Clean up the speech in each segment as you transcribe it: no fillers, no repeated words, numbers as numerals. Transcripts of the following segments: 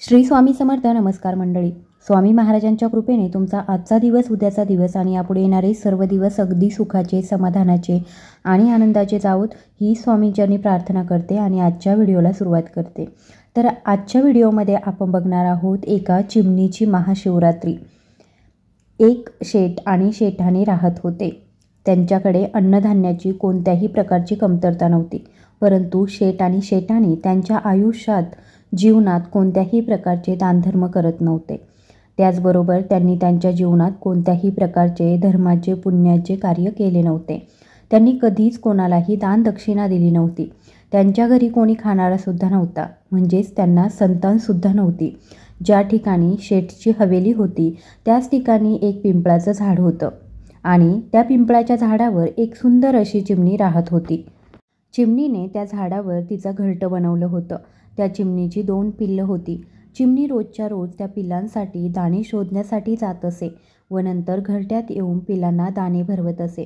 श्री स्वामी समर्थ. नमस्कार मंडळी. स्वामी महाराजांच्या कृपेने तुमचा आजचा दिवस, उद्याचा दिवस आणि यापुढे येणारे सर्व दिवस अगदी सुखाचे, समाधानाचे आणि आनंदाचे जावोत ही स्वामींचरणी प्रार्थना करते आणि आजच्या व्हिडिओला सुरुवात करते. तर आजच्या व्हिडिओमध्ये आपण बघणार आहोत एका चिमणीची महाशिवरात्री. एक शेठ आणि शेठाणी राहत होते. त्यांच्याकडे अन्नधान्याची कोणत्याही प्रकारची कमतरता नव्हती. परंतु शेठ आणि शेठाणी त्यांच्या आयुष्यात, जीवनात कोणत्याही प्रकारचे दानधर्म करत नव्हते. त्याचबरोबर त्यांनी त्यांच्या जीवनात कोणत्याही प्रकारचे धर्माचे, पुण्याचे कार्य केले नव्हते. त्यांनी कधीच कोणालाही दानदक्षिणा दिली नव्हती. त्यांच्या घरी कोणी खाणारासुद्धा नव्हता, म्हणजेच त्यांना संतानसुद्धा नव्हती. ज्या ठिकाणी शेठची हवेली होती त्याच ठिकाणी एक पिंपळाचं झाड होतं आणि त्या पिंपळाच्या झाडावर एक सुंदर अशी चिमणी राहत होती. चिमणीने त्या झाडावर तिचं घरटं बनवलं होतं. त्या चिमणीची 2 पिल्लं होती. चिमणी रोजच्या रोज त्या पिल्लांसाठी दाणे शोधण्यासाठी जात असे व नंतर घरट्यात येऊन पिल्लांना दाणे भरवत असे.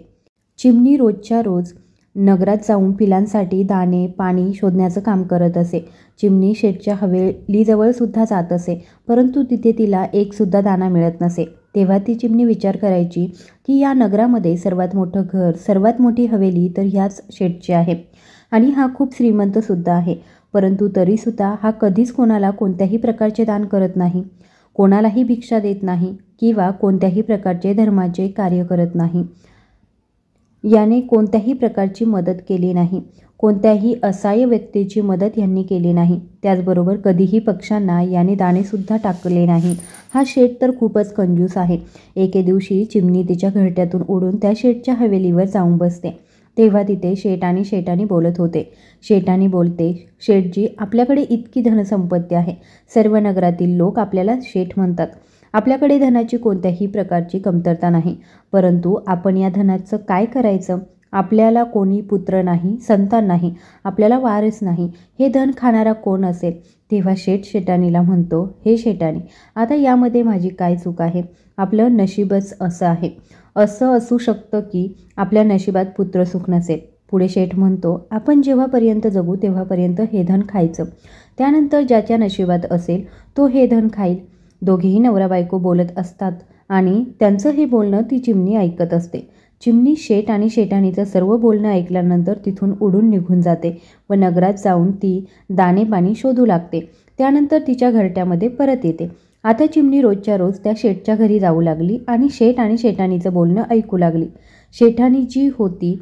चिमणी रोजच्या रोज नगरात जाऊन पिल्लांसाठी दाणे, पाणी शोधण्याचं काम करत असे. चिमणी शेठच्या हवेलीजवळ सुद्धा जात असे, परंतु तिथे तिला एकसुद्धा दाणा मिळत नसे. तेव्हा ती चिमणी विचार करायची की या नगरामध्ये सर्वात मोठं घर, सर्वात मोठी हवेली तर ह्याच शेठची आहे आणि हा खूप श्रीमंतसुद्धा आहे. परंतु तरीसुद्धा हा कधीच कोणाला कोणत्याही प्रकारचे दान करत नाही, कोणालाही भिक्षा देत नाही किंवा कोणत्याही प्रकारचे धर्माचे कार्य करत नाही. याने कोणत्याही प्रकारची मदत केली नाही. कोणत्याही असहाय्य व्यक्तीची मदत यांनी केली नाही. त्याचबरोबर कधीही पक्ष्यांना याने दाणेसुद्धा टाकले नाही. हा शेठ तर खूपच कंजूस आहे. एके दिवशी चिमणी तिच्या घरट्यातून उडून त्या शेठच्या हवेलीवर जाऊन बसते. तेव्हा तिथे शेठ आणि शेठाणी बोलत होते. शेठाणी बोलते, शेठजी, आपल्याकडे इतकी धनसंपत्ती आहे. सर्व नगरातील लोक आपल्याला शेठ म्हणतात. आपल्याकडे धनाची कोणत्याही प्रकारची कमतरता नाही. परंतु आपण या धनाचं काय करायचं? आपल्याला कोणी पुत्र नाही, संतान नाही, आपल्याला वारस नाही. हे धन खाणारा कोण असेल? तेव्हा शेठ शेठाणीला म्हणतो, हे शेठाणी, आता यामध्ये माझी काय चूक आहे? आपलं नशीबच असं आहे. असं असू शकतं की आपल्या नशिबात पुत्रसुख नसेल. पुढे शेठ म्हणतो, आपण जेव्हापर्यंत जगू तेव्हापर्यंत हे धन खायचं. त्यानंतर ज्याच्या नशिबात असेल तो हे धन खाईल. दोघेही नवरा बायको बोलत असतात आणि त्यांचं हे बोलणं ती चिमणी ऐकत असते. चिमणी शेठ आणि शेठाणीचं सर्व बोलणं ऐकल्यानंतर तिथून उडून निघून जाते व नगरात जाऊन ती दाणे पाणी शोधू लागते. त्यानंतर तिच्या घरट्यामध्ये परत येते. आता चिमणी रोजच्या रोज त्या शेठच्या घरी जाऊ लागली आणि शेठ आणि शेठाणीचं बोलणं ऐकू लागली. शेठाणी जी होती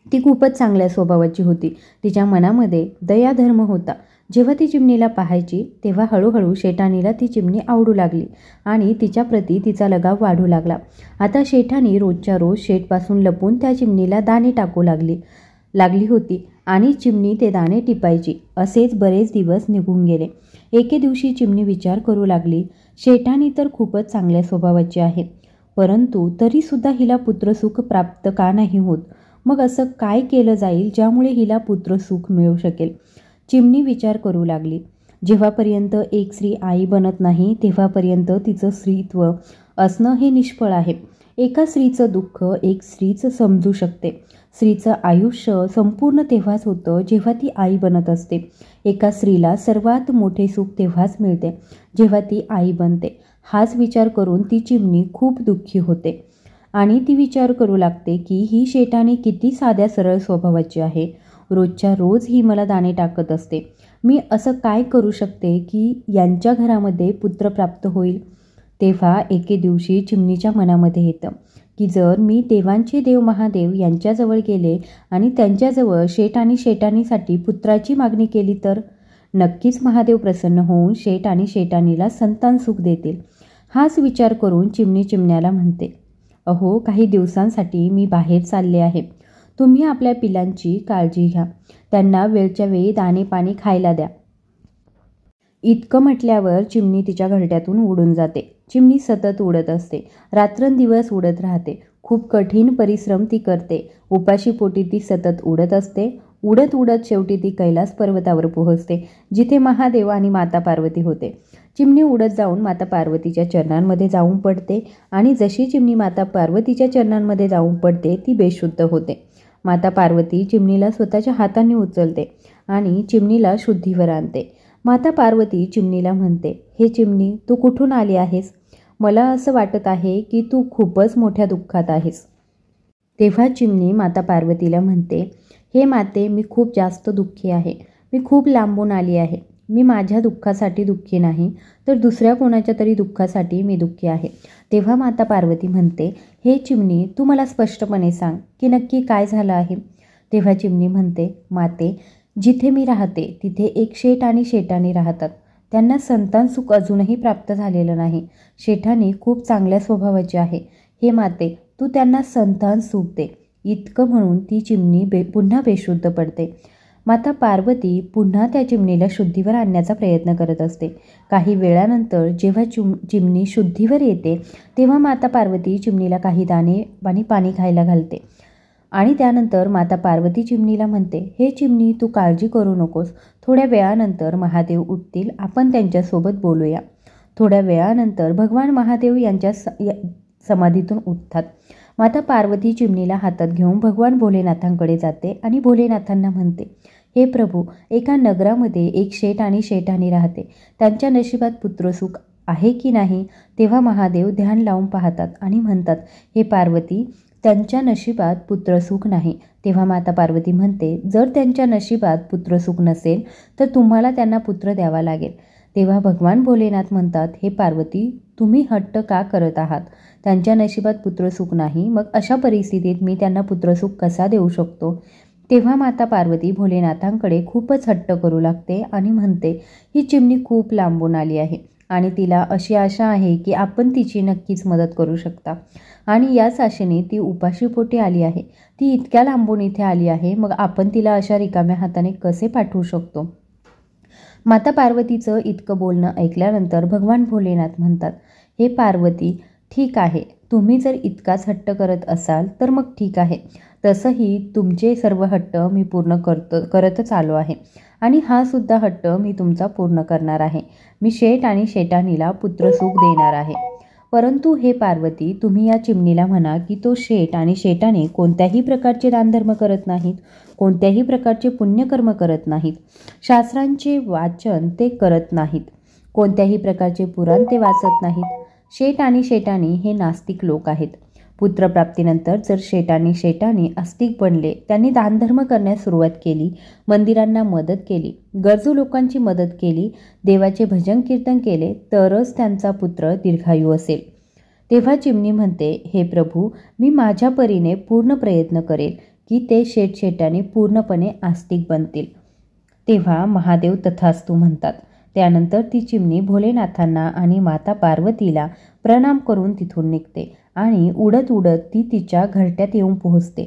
ती खूपच चांगल्या स्वभावाची होती. तिच्या मनामध्ये दयाधर्म होता. जेव्हा ती चिमणीला पाहायची तेव्हा हळूहळू शेठाणीला ती चिमणी आवडू लागली आणि तिच्याप्रती तिचा लगाव वाढू लागला. आता शेठाणी रोजच्या रोज शेठपासून लपून त्या चिमणीला दाणे टाकू लागली होती आणि चिमणी ते दाणे टिपायची. असेच बरेच दिवस निघून गेले. एके दिवशी चिमणी विचार करू लागली, शेठाणी तर खूपच चांगल्या स्वभावाची आहे, परंतु तरीसुद्धा हिला पुत्रसुख प्राप्त का नाही होत? मग असं काय केलं जाईल ज्यामुळे हिला पुत्रसुख मिळू शकेल? चिमणी विचार करू लागली. जेव्हापर्यंत एक स्त्री आई बनत नाही तेव्हापर्यंत तिचं स्त्रीत्व असणं हे निष्फळ आहे. एका स्त्रीचं दुःख एक स्त्रीच समजू शकते. स्त्रीचं आयुष्य संपूर्ण तेव्हाच होतं जेव्हा ती आई बनत असते. एका स्त्रीला सर्वात मोठे सुख तेव्हाच मिळते जेव्हा ती आई बनते. हाच विचार करून ती चिमणी खूप दुःखी होते आणि ती विचार करू लागते की ही शेठाणी किती साध्या सरळ स्वभावाची आहे. रोजच्या रोज ही मला दाणे टाकत असते. मी असं काय करू शकते की यांच्या घरामध्ये पुत्र प्राप्त होईल? तेव्हा एके दिवशी चिमणीच्या मनामध्ये येतं की जर मी देवांचे देव महादेव यांच्याजवळ गेले आणि त्यांच्याजवळ शेठ आणि शेठाणीसाठी पुत्राची मागणी केली तर नक्कीच महादेव प्रसन्न होऊन शेठ आणि शेठाणीला संतान सुख देतील. हाच विचार करून चिमणी चिमण्याला म्हणते, अहो, काही दिवसांसाठी मी बाहेर चालले आहे. तुम्ही आपल्या पिलांची काळजी घ्या. त्यांना वेळच्या वेळी दाणे पाणी खायला द्या. इतकं म्हटल्यावर चिमणी तिच्या घरट्यातून उडून जाते. चिमणी सतत उडत असते. रात्रंदिवस उडत राहते. खूप कठीण परिश्रम ती करते. उपाशी पोटी ती सतत उडत असते. उडत उडत शेवटी ती कैलास पर्वतावर पोहोचते, जिथे महादेव आणि माता पार्वती होते. चिमणी उडत जाऊन माता पार्वतीच्या चरणांमध्ये जाऊन पडते आणि जशी चिमणी माता पार्वतीच्या चरणांमध्ये जाऊन पडते ती बेशुद्ध होते. माता पार्वती चिमणीला स्वतःच्या हाताने उचलते आणि चिमणीला शुद्धीवर आणते. माता पार्वती चिमणीला म्हणते, हे चिमणी, तू कुठून आली आहेस? मला असं वाटत आहे की तू खूपच मोठ्या दुःखात आहेस. तेव्हा चिमणी माता पार्वतीला म्हणते, हे माते, मी खूप जास्त दुःखी आहे. मी खूप लांबून आली आहे. मी माझ्या दुःखासाठी दुःखी नाही, तर दुसऱ्या कोणाच्या तरी दुःखासाठी मी दुःखी आहे. तेव्हा माता पार्वती म्हणते, हे चिमणी, तू मला स्पष्टपणे सांग की नक्की काय झालं आहे. तेव्हा चिमणी म्हणते, माते, जिथे मी राहते तिथे एक शेठ आणि शेटाणी राहतात. त्यांना संतान सुख अजूनही प्राप्त झालेलं नाही. शेठाणी खूप चांगल्या स्वभावाची आहे. हे माते, तू त्यांना संतान सुख दे. इतकं म्हणून ती चिमणी पुन्हा बेशुद्ध पडते. माता पार्वती पुन्हा त्या चिमणीला शुद्धीवर आणण्याचा प्रयत्न करत असते. काही वेळानंतर जेव्हा चिमणी शुद्धीवर येते तेव्हा माता पार्वती चिमणीला काही दाणे आणि पाणी खायला घालते. आणि त्यानंतर माता पार्वती चिमणीला म्हणते, हे चिमणी, तू काळजी करू नकोस. थोड्या वेळानंतर महादेव उठतील, आपण त्यांच्यासोबत बोलूया. थोड्या वेळानंतर भगवान महादेव यांच्या समाधीतून उठतात. माता पार्वती चिमणीला हातात घेऊन भगवान भोलेनाथांकडे जाते आणि भोलेनाथांना म्हणते, हे प्रभू, एका नगरामध्ये एक शेठ आणि शेठाणी राहते. त्यांच्या नशिबात पुत्रसुख आहे की नाही? तेव्हा महादेव ध्यान लावून पाहतात आणि म्हणतात, हे पार्वती, त्यांच्या नशिबात पुत्रसुख नाही. तेव्हा माता पार्वती म्हणते, जर त्यांच्या नशिबात पुत्रसुख नसेल तर तुम्हाला त्यांना पुत्र द्यावा लागेल. तेव्हा भगवान भोलेनाथ म्हणतात, हे पार्वती, तुम्ही हट्ट का करत आहात? त्यांच्या नशिबात पुत्रसुख नाही, मग अशा परिस्थितीत मी त्यांना पुत्रसुख कसा देऊ शकतो? तेव्हा माता पार्वती भोलेनाथांकडे खूपच हट्ट करू लागते आणि म्हणते, ही चिमणी खूप लांबून आली आहे आणि तिला अशी आशा आहे की आपण तिची नक्कीच मदत करू शकता आणि याच आशेने ती उपाशीपोटी आली आहे. ती इतक्या लांबून इथे आली आहे, मग आपण तिला अशा रिकाम्या हाताने कसे पाठवू शकतो? माता पार्वतीचं इतकं बोलणं ऐकल्यानंतर भगवान भोलेनाथ म्हणतात, हे पार्वती, ठीक आहे, तुम्ही जर इतकाच हट्ट करत असाल तर मग ठीक आहे. तसंही तुमचे सर्व हट्ट मी पूर्ण करतच आलो आहे आणि हा सुद्धा हट्ट मी तुमचा पूर्ण करणार आहे. मी शेठ आणि शेटाणीला पुत्रसुख देणार आहे. परंतु हे पार्वती, तुम्ही या चिमणीला म्हणा की तो शेठ आणि शेटाणी कोणत्याही प्रकारचे दानधर्म करत नाहीत, कोणत्याही प्रकारचे पुण्यकर्म करत नाहीत, शास्त्रांचे वाचन ते करत नाहीत, कोणत्याही प्रकारचे पुराण ते वाचत नाहीत. शेठ आणि शेटाणी हे नास्तिक लोक आहेत. पुत्रप्राप्तीनंतर जर शेठ आणि शेटाणी आस्तिक बनले, त्यांनी दानधर्म करण्यास सुरुवात केली, मंदिरांना मदत केली, गरजू लोकांची मदत केली, देवाचे भजन कीर्तन केले, तरच त्यांचा पुत्र दीर्घायू असेल. तेव्हा चिमणी म्हणते, हे प्रभू, मी माझ्या परीने पूर्ण प्रयत्न करेल की ते शेठ शेटाणी पूर्णपणे आस्तिक बनतील. तेव्हा महादेव तथास्तु म्हणतात. त्यानंतर ती चिमणी भोलेनाथांना आणि माता पार्वतीला प्रणाम करून तिथून निघते आणि उडत उडत ती तिच्या घरट्यात येऊन पोहोचते.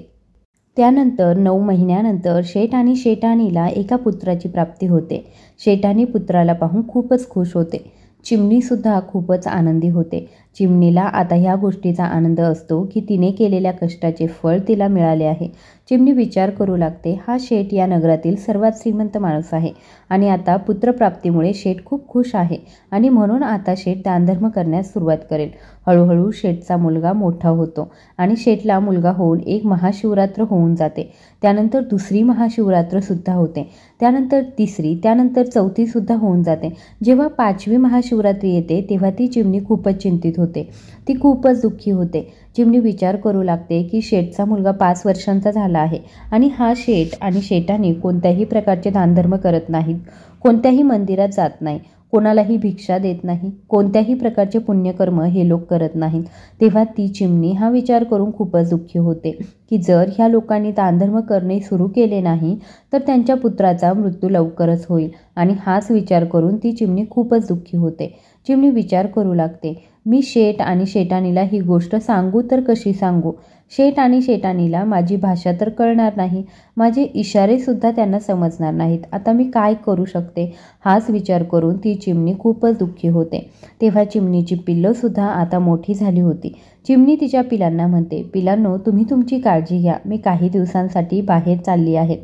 त्यानंतर 9 महिन्यानंतर शेठ आणि शेटाणीला एका पुत्राची प्राप्ती होते. शेटाणी पुत्राला पाहून खूपच खुश होते. चिमणीसुद्धा खूपच आनंदी होते. चिमणीला आता ह्या गोष्टीचा आनंद असतो की तिने केलेल्या कष्टाचे फळ तिला मिळाले आहे. चिमणी विचार करू लागते, हा शेठ या नगरातील सर्वात श्रीमंत माणूस आहे आणि आता पुत्रप्राप्तीमुळे शेठ खूप खुश आहे आणि म्हणून आता शेठ दानधर्म करण्यास सुरुवात करेल. हळूहळू शेठचा मुलगा मोठा होतो आणि शेठला मुलगा होऊन एक महाशिवरात्र होऊन जाते. त्यानंतर दुसरी महाशिवरात्रसुद्धा होते. त्यानंतर तिसरी, त्यानंतर चौथीसुद्धा होऊन जाते. जेव्हा 5वी महाशिवरात्री येते तेव्हा ती चिमणी खूपच चिंतित होते. ती खूपच दुःखी होते. चिमणी विचार करू लागते की शेठचा मुलगा 5 वर्षांचा झाला आहे आणि हा शेठ आणि शेटाणी कोणत्याही प्रकारचे दानधर्म करत नाहीत, कोणत्याही मंदिरात जात नाही, कोणालाही भिक्षा देत नाही, कोणत्याही प्रकारचे पुण्यकर्म हे लोक करत नाहीत. तेव्हा ती चिमणी हा विचार करून खूपच दुःखी होते की जर ह्या लोकांनी दानधर्म करणे सुरू केले नाही तर त्यांच्या पुत्राचा मृत्यू लवकरच होईल आणि हाच विचार करून ती चिमणी खूपच दुःखी होते. चिमणी विचार करू लागते, मी शेठ आणि शेटाणीला ही गोष्ट सांगू तर कशी सांगू? शेठ आणि शेटाणीला माझी भाषा तर कळणार नाही, माझे इशारेसुद्धा त्यांना समजणार नाहीत. आता मी काय करू शकते? हाच विचार करून ती चिमणी खूपच दुःखी होते. तेव्हा चिमणीची पिल्लंसुद्धा आता मोठी झाली होती. चिमणी तिच्या पिलांना म्हणते, पिलांनो, तुम्ही तुमची काळजी घ्या, मी काही दिवसांसाठी बाहेर चालली आहे.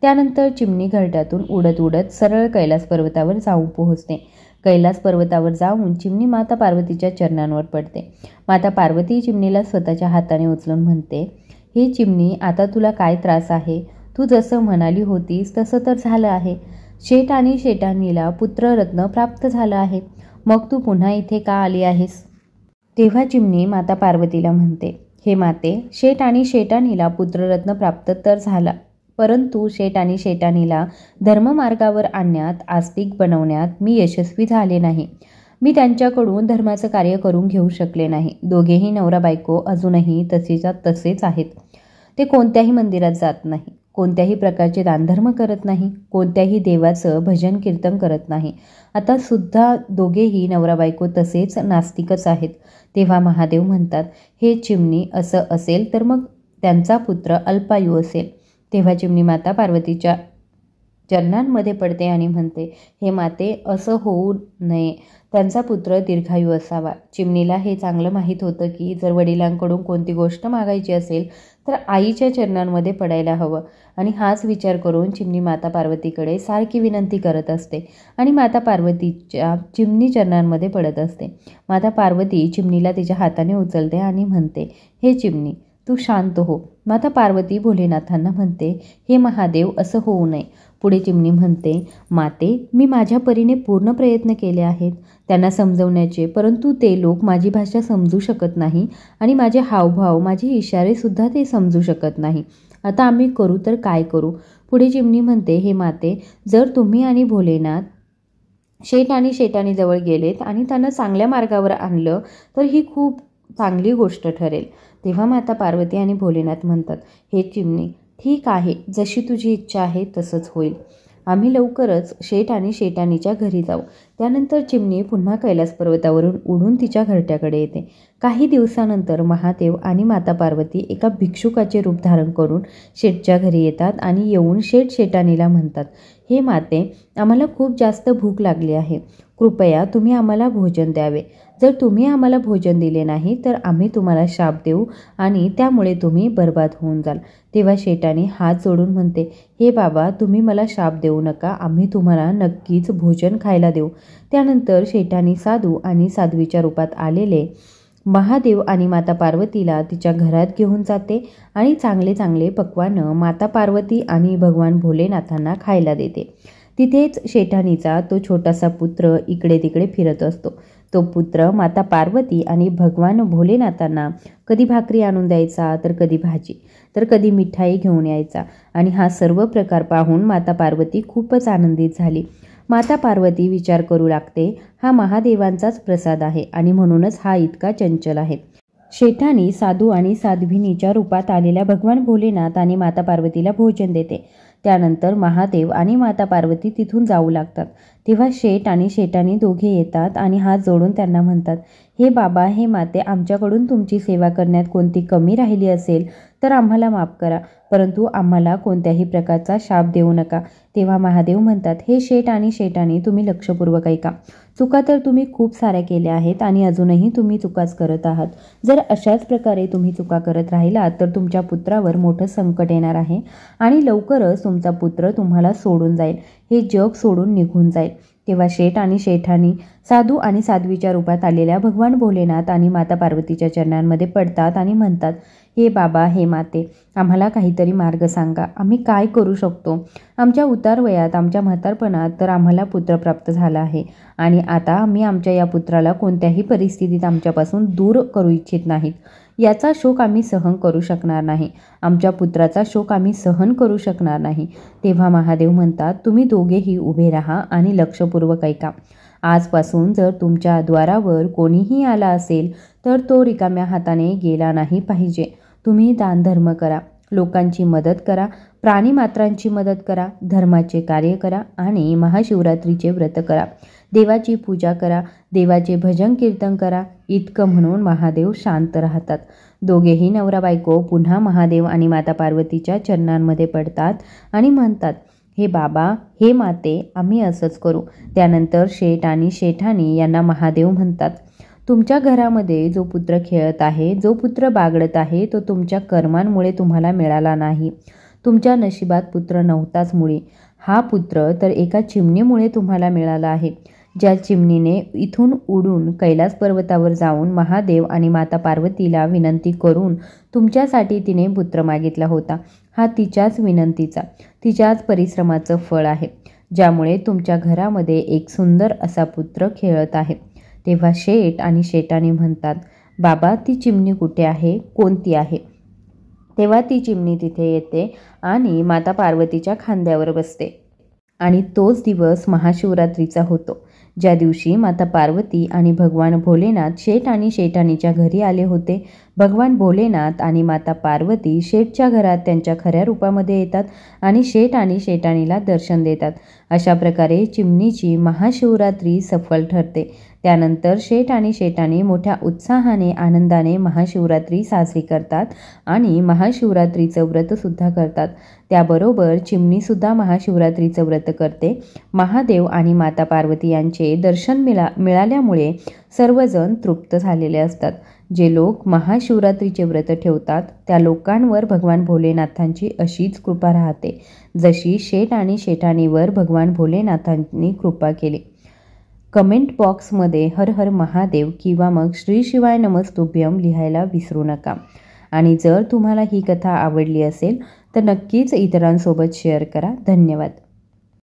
त्यानंतर चिमणी घरट्यातून उडत उडत सरळ कैलास पर्वतावर जाऊन पोहोचते. कैलास पर्वतावर जाऊन चिमणी माता पार्वतीच्या चरणांवर पडते. माता पार्वती चिमणीला स्वतःच्या हाताने उचलून म्हणते, हे चिमणी, आता तुला काय त्रास आहे? तू जसं म्हणाली होतीस तसं तर झालं आहे. शेठ आणि शेटाणीला पुत्ररत्न प्राप्त झालं आहे. मग तू पुन्हा इथे का आली आहेस? तेव्हा चिमणी माता पार्वतीला म्हणते, हे माते, शेठ आणि शेटाणीला पुत्ररत्न प्राप्त तर झाला, परंतु शेठ आणि शेटाणीला धर्ममार्गावर आणण्यात, आस्तिक बनवण्यात मी यशस्वी झाले नाही. मी त्यांच्याकडून धर्माचं कार्य करून घेऊ शकले नाही. दोघेही नवरा बायको अजूनही तसेच्या तसेच आहेत. ते कोणत्याही मंदिरात जात नाही, कोणत्याही प्रकारचे दानधर्म करत नाही, कोणत्याही देवाचं भजन कीर्तन करत नाही. आता सुद्धा दोघेही नवरा बायको तसेच नास्तिकच आहेत. तेव्हा महादेव म्हणतात, हे चिमणी, असं असेल तर मग त्यांचा पुत्र अल्पायू असेल. तेव्हा चिमणी माता पार्वतीच्या चरणांमध्ये पडते आणि म्हणते, हे माते, असं होऊ नये. त्यांचा पुत्र दीर्घायू असावा. चिमणीला हे चांगलं माहीत होतं की जर वडिलांकडून कोणती गोष्ट मागायची असेल तर आईच्या चरणांमध्ये पडायला हवं. आणि हाच विचार करून चिमणी माता पार्वतीकडे सारखी विनंती करत असते आणि माता पार्वतीच्या चिमणी चरणांमध्ये पडत असते. माता पार्वती चिमणीला तिच्या हाताने उचलते आणि म्हणते, हे चिमणी, तू शांत हो. माता पार्वती भोलेनाथांना म्हणते, हे महादेव, असं होऊ नये. पुढे चिमणी म्हणते, माते, मी माझ्या परीने पूर्ण प्रयत्न केले आहेत त्यांना समजवण्याचे, परंतु ते लोक माझी भाषा समजू शकत नाही आणि माझे हावभाव, माझे इशारेसुद्धा ते समजू शकत नाही. आता आम्ही करू तर काय करू? पुढे चिमणी म्हणते, हे माते, जर तुम्ही आणि भोलेनाथ शेठ आणि शेटाणीजवळ गेलेत आणि त्यांना चांगल्या मार्गावर आणलं तर ही खूप चांगली गोष्ट ठरेल. तेव्हा माता पार्वती आणि भोलेनाथ म्हणतात, हे चिमणी, ठीक आहे, जशी तुझी इच्छा आहे तसंच होईल. आम्ही लवकरच शेठ आणि शेटाणीच्या घरी जाऊ. त्यानंतर चिमणी पुन्हा कैलास पर्वतावरून उडून तिच्या घरट्याकडे येते. काही दिवसानंतर महादेव आणि माता पार्वती एका भिक्षुकाचे रूप धारण करून शेठच्या घरी येतात आणि येऊन शेठ शेटाणीला म्हणतात, हे माते, आम्हाला खूप जास्त भूक लागली आहे. कृपया तुम्ही आम्हाला भोजन द्यावे. जर तुम्ही आम्हाला भोजन दिले नाही तर आम्ही तुम्हाला शाप देऊ आणि त्यामुळे तुम्ही बर्बाद होऊन जाल. तेव्हा शेटाणी हात जोडून म्हणते, हे बाबा, तुम्ही मला शाप देऊ नका. आम्ही तुम्हाला नक्कीच भोजन खायला देऊ. त्यानंतर शेटाणी साधू आणि साध्वीच्या रूपात आलेले महादेव आणि माता पार्वतीला तिच्या घरात घेऊन जाते आणि चांगले चांगले पक्वान्न माता पार्वती आणि भगवान भोलेनाथांना खायला देते. तिथेच शेटाणीचा तो छोटासा पुत्र इकडे तिकडे फिरत असतो. तो पुत्र माता पार्वती आणि भगवान भोलेनाथांना कधी भाकरी आणून द्यायचा, तर कधी भाजी, तर कधी मिठाई घेऊन यायचा. आणि हा सर्व प्रकार पाहून माता पार्वती खूपच आनंदित झाली. माता पार्वती विचार करू लागते, हा महादेवांचाच प्रसाद आहे आणि म्हणूनच हा इतका चंचल आहे. शेठाणी साधू आणि साध्वीनीच्या रूपात आलेल्या भगवान भोलेनाथ आणि माता पार्वतीला भोजन देते. त्यानंतर महादेव आणि माता पार्वती तिथून जाऊ लागतात. तेव्हा शेठ आणि शेटाणी दोघे येतात आणि हात जोडून त्यांना म्हणतात, हे बाबा, हे माते, आमच्याकडून तुमची सेवा करण्यात कोणती कमी राहिली असेल तर आम्हाला माफ करा, परंतु आम्हाला कोणत्याही प्रकारचा शाप देऊ नका. तेव्हा महादेव म्हणतात, हे शेठ आणि शेटाणी, तुम्ही लक्षपूर्वक ऐका. चुका तर तुम्ही खूप साऱ्या केल्या आहेत आणि अजूनही तुम्ही चुकाच करत आहात. जर अशाच प्रकारे तुम्ही चुका करत राहिलात तर तुमच्या पुत्रावर मोठं संकट येणार आहे आणि लवकरच तुमचा पुत्र तुम्हाला सोडून जाईल, हे जग सोडून निघून जाईल. तेव्हा शेठ आणि शेठाणी साधू आणि साध्वीच्या रूपात आलेल्या भगवान भोलेनाथ आणि माता पार्वतीच्या चरणांमध्ये पडतात आणि म्हणतात, हे बाबा, हे माते, आम्हाला काहीतरी मार्ग सांगा. आम्ही काय करू शकतो? आमच्या उतार वयात, आमच्या म्हातारपणात तर आम्हाला पुत्र प्राप्त झाला आहे आणि आता आम्ही आमच्या या पुत्राला कोणत्याही परिस्थितीत आमच्यापासून दूर करू इच्छित नाहीत. याचा शोक आम्ही सहन करू शकणार नाही. आमच्या पुत्राचा शोक आम्ही सहन करू शकणार नाही. तेव्हा महादेव म्हणतात, तुम्ही दोघेही उभे राहा आणि लक्षपूर्वक ऐका. आजपासून जर तुमच्या द्वारावर कोणीही आला असेल तर तो रिकाम्या हाताने गेला नाही पाहिजे. तुम्ही दानधर्म करा, लोकांची मदत करा, प्राणीमात्रांची मदत करा, धर्माचे कार्य करा आणि महाशिवरात्रीचे व्रत करा, देवाची पूजा करा, देवाचे भजन कीर्तन करा. इतकं म्हणून महादेव शांत राहतात. दोघेही नवरा बायको पुन्हा महादेव आणि माता पार्वतीच्या चरणांमध्ये पडतात आणि म्हणतात, हे बाबा, हे माते, आम्ही असंच करू. त्यानंतर शेठ आणि शेठाणी यांना महादेव म्हणतात, तुमच्या घरामध्ये जो पुत्र खेळत आहे, जो पुत्र बागडत आहे, तो तुमच्या कर्मांमुळे तुम्हाला मिळाला नाही. तुमच्या नशिबात पुत्र नव्हताच मुळी. हा पुत्र तर एका चिमणीमुळे तुम्हाला मिळाला आहे. ज्या चिमणीने इथून उडून कैलास पर्वतावर जाऊन महादेव आणि माता पार्वतीला विनंती करून तुमच्यासाठी तिने पुत्र मागितला होता, हा तिच्याच विनंतीचा, तिच्याच परिश्रमाचं फळ आहे. ज्यामुळे तुमच्या घरामध्ये एक सुंदर असा पुत्र खेळत आहे. तेव्हा शेठ आणि शेटाणी म्हणतात, बाबा ती चिमणी कुठे आहे, कोणती आहे? तेव्हा ती चिमणी तिथे येते आणि माता पार्वतीच्या खांद्यावर बसते. आणि तोच दिवस महाशिवरात्रीचा होतो, ज्या दिवशी माता पार्वती आणि भगवान भोलेनाथ शेठ आणि शेठाणीच्या घरी आले होते. भगवान भोलेनाथ आणि माता पार्वती शेठच्या घरात त्यांच्या खऱ्या रूपामध्ये येतात आणि शेठ आणि शेठाणीला दर्शन देतात. अशा प्रकारे चिमणीची महाशिवरात्री सफल ठरते. त्यानंतर शेठ आणि शेठाणी मोठ्या उत्साहाने आनंदाने महाशिवरात्री साजरी करतात आणि महाशिवरात्रीचं व्रतसुद्धा करतात. त्याबरोबर चिमणीसुद्धा महाशिवरात्रीचं व्रत करते. महादेव आणि माता पार्वती यांचे दर्शन मिळाल्यामुळे सर्वजण तृप्त झालेले असतात. जे लोक महाशिवरात्रीचे व्रत ठेवतात त्या लोकांवर भगवान भोलेनाथांची अशीच कृपा राहते, जशी शेठ आणि शेठाणीवर भगवान भोलेनाथांनी कृपा केली. कमेंट बॉक्समध्ये हर हर महादेव किंवा मग श्री शिवाय नमस्तुभ्यम लिहायला विसरू नका. आणि जर तुम्हाला ही कथा आवडली असेल तर नक्कीच इतरांसोबत शेअर करा. धन्यवाद.